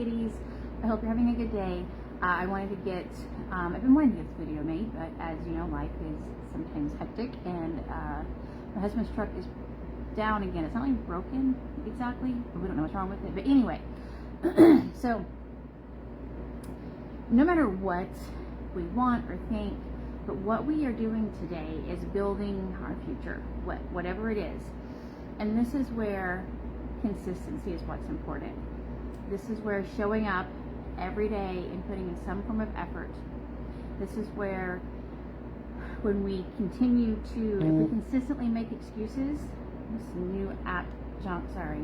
ladies. I hope you're having a good day. I wanted to get, I've been wanting to get this video made, but as you know, life is sometimes hectic, and my husband's truck is down again. It's not like broken exactly, but we don't know what's wrong with it. But anyway, so no matter what we want or think, but what we are doing today is building our future, whatever it is. And this is where consistency is what's important. This is where showing up every day and putting in some form of effort. This is where when we continue to, if we consistently make excuses, this new app junk, sorry.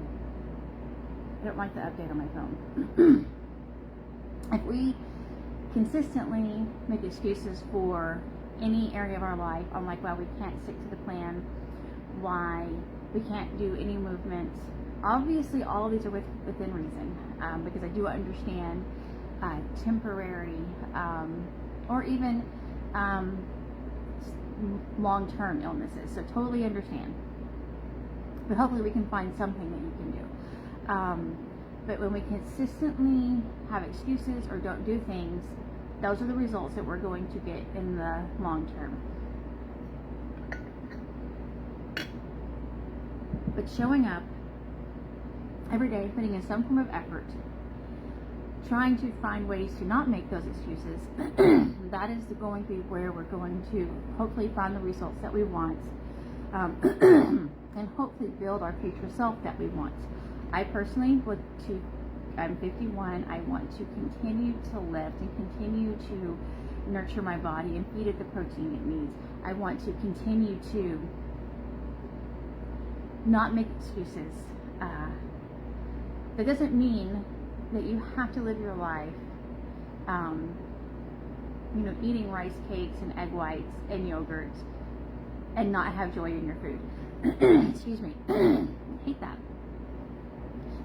I don't like the update on my phone. If we consistently make excuses for any area of our life, on like why we can't stick to the plan, why we can't do any movements, obviously all of these are within reason, because I do understand temporary or even long-term illnesses, so totally understand. But hopefully we can find something that you can do. But when we consistently have excuses or don't do things, those are the results that we're going to get in the long term. But showing up every day, putting in some form of effort, trying to find ways to not make those excuses, that is going to be where we're going to hopefully find the results that we want, and hopefully build our future self that we want. I personally I'm 51, I want to continue to lift and continue to nurture my body and feed it the protein it needs. I want to continue to not make excuses. That doesn't mean that you have to live your life, eating rice cakes and egg whites and yogurt and not have joy in your food. Excuse me. I hate that.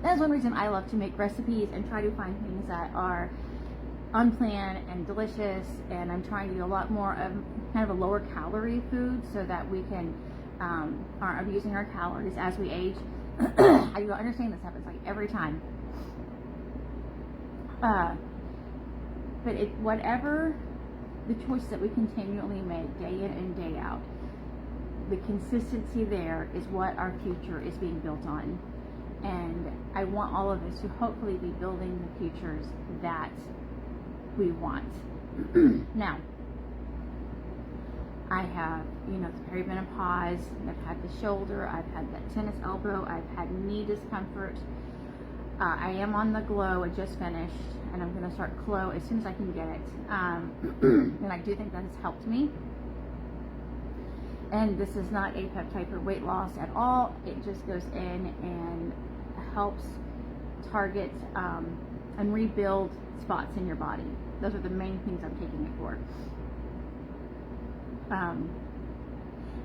That is one reason I love to make recipes and try to find things that are unplanned and delicious, and I'm trying to do a lot more of kind of a lower calorie food so that we can are abusing our calories as we age. I do understand this happens like every time. But whatever the choices that we continually make day in and day out, the consistency there is what our future is being built on. And I want all of us to hopefully be building the futures that we want. Now, I have, perimenopause, I've had the shoulder, I've had that tennis elbow, I've had knee discomfort. I am on the Glow. I just finished, and I'm going to start Glow as soon as I can get it. And I do think that has helped me. And this is not a peptide for weight loss at all. It just goes in and helps target and rebuild spots in your body. Those are the main things I'm taking it for.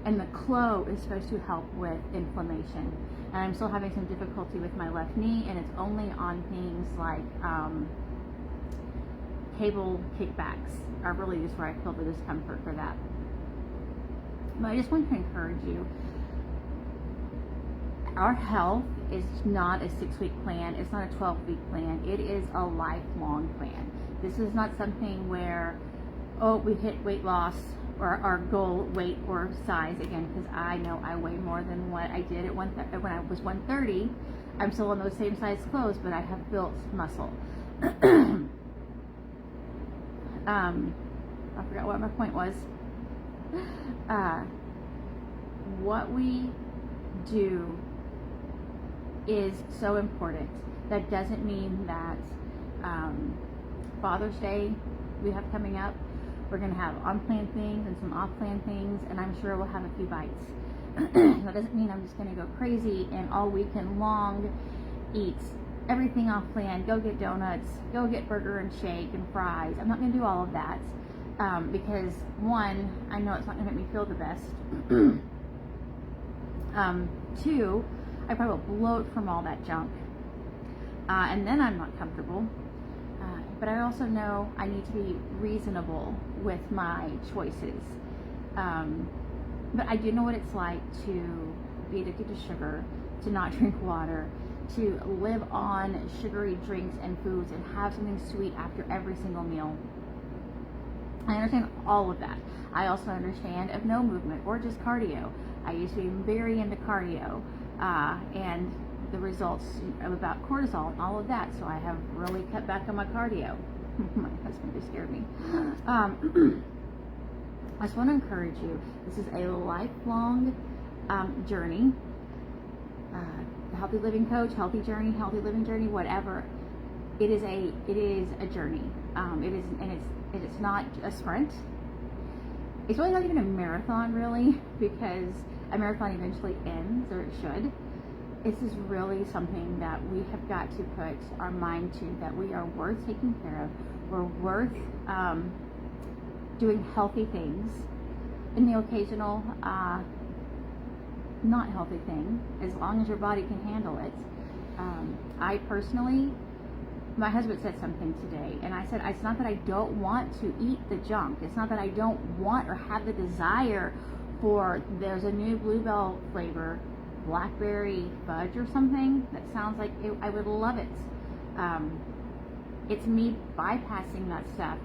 And the Glow is supposed to help with inflammation. And I'm still having some difficulty with my left knee, and it's only on things like cable kickbacks are really just where I feel the discomfort for that. But I just want to encourage you. Our health is not a 6-week plan. It's not a 12-week plan. It is a lifelong plan. This is not something where, we hit weight loss or our goal weight or size again, because I know I weigh more than what I did when I was 130. I'm still in those same size clothes, but I have built muscle. I forgot what my point was. What we do is so important. That doesn't mean that Father's Day we have coming up, we're going to have on-plan things and some off-plan things, and I'm sure we'll have a few bites. That doesn't mean I'm just going to go crazy and all weekend long eat everything off-plan, go get donuts, go get burger and shake and fries. I'm not going to do all of that because, one, I know it's not going to make me feel the best. Two, I probably will bloat from all that junk, and then I'm not comfortable. But I also know I need to be reasonable with my choices. But I do know what it's like to be addicted to sugar, to not drink water, to live on sugary drinks and foods and have something sweet after every single meal. I understand all of that. I also understand of no movement or just cardio. I used to be very into cardio and the results about cortisol and all of that, so I have really cut back on my cardio. My husband just scared me. I just want to encourage you. This is a lifelong journey. Healthy living coach, healthy journey, healthy living journey, whatever. It is a journey. It's not a sprint. It's really not even a marathon, really, because a marathon eventually ends, or it should. This is really something that we have got to put our mind to, that we are worth taking care of. We're worth doing healthy things, and the occasional not healthy thing, as long as your body can handle it. I personally, my husband said something today, and I said, it's not that I don't want to eat the junk. It's not that I don't want or have the desire for, there's a new Bluebell flavor, blackberry fudge or something, that sounds like I would love it. It's me bypassing that stuff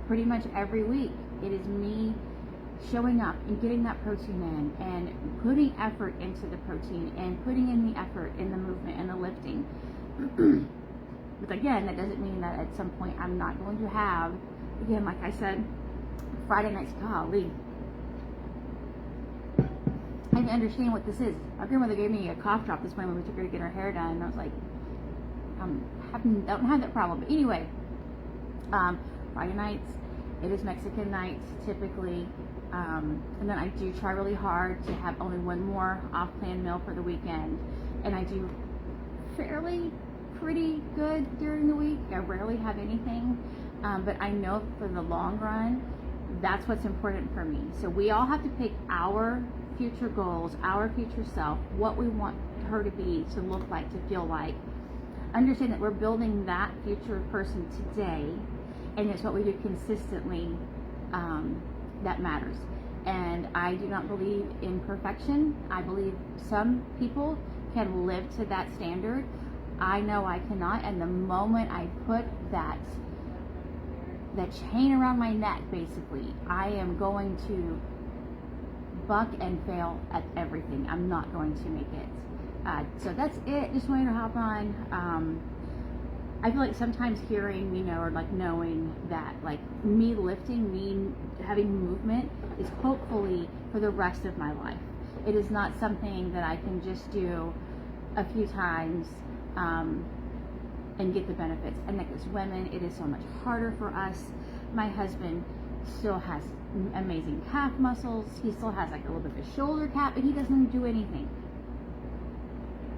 pretty much every week. It is me showing up and getting that protein in and putting effort into the protein and putting in the effort in the movement and the lifting. But again, that doesn't mean that at some point I'm not going to have, again, like I said, Friday nights, golly. I didn't understand what this is. Our grandmother gave me a cough drop this morning when we took her to get her hair done, and I was like, don't have that problem. But anyway, Friday nights, it is Mexican nights typically, and then I do try really hard to have only one more off-plan meal for the weekend, and I do fairly pretty good during the week. I rarely have anything, but I know for the long run, that's what's important for me. So we all have to pick our future goals, our future self, what we want her to be, to look like, to feel like. Understand that we're building that future person today, and it's what we do consistently that matters. And I do not believe in perfection. I believe some people can live to that standard. I know I cannot, and the moment I put that chain around my neck, basically, I am going to buck and fail at everything. I'm not going to make it. So that's it. Just wanted to hop on. I feel like sometimes hearing, or like knowing that, like, me lifting, me having movement is hopefully for the rest of my life. It is not something that I can just do a few times and get the benefits. And like as women, it is so much harder for us. My husband still has amazing calf muscles. He still has like a little bit of a shoulder cap, but he doesn't do anything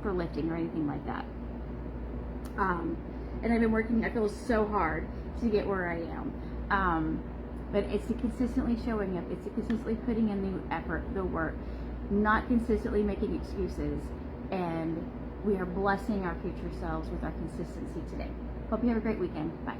for lifting or anything like that. And I've been working, I feel so hard to get where I am. But it's the consistently showing up. It's the consistently putting in the effort, the work, not consistently making excuses. And we are blessing our future selves with our consistency today. Hope you have a great weekend. Bye.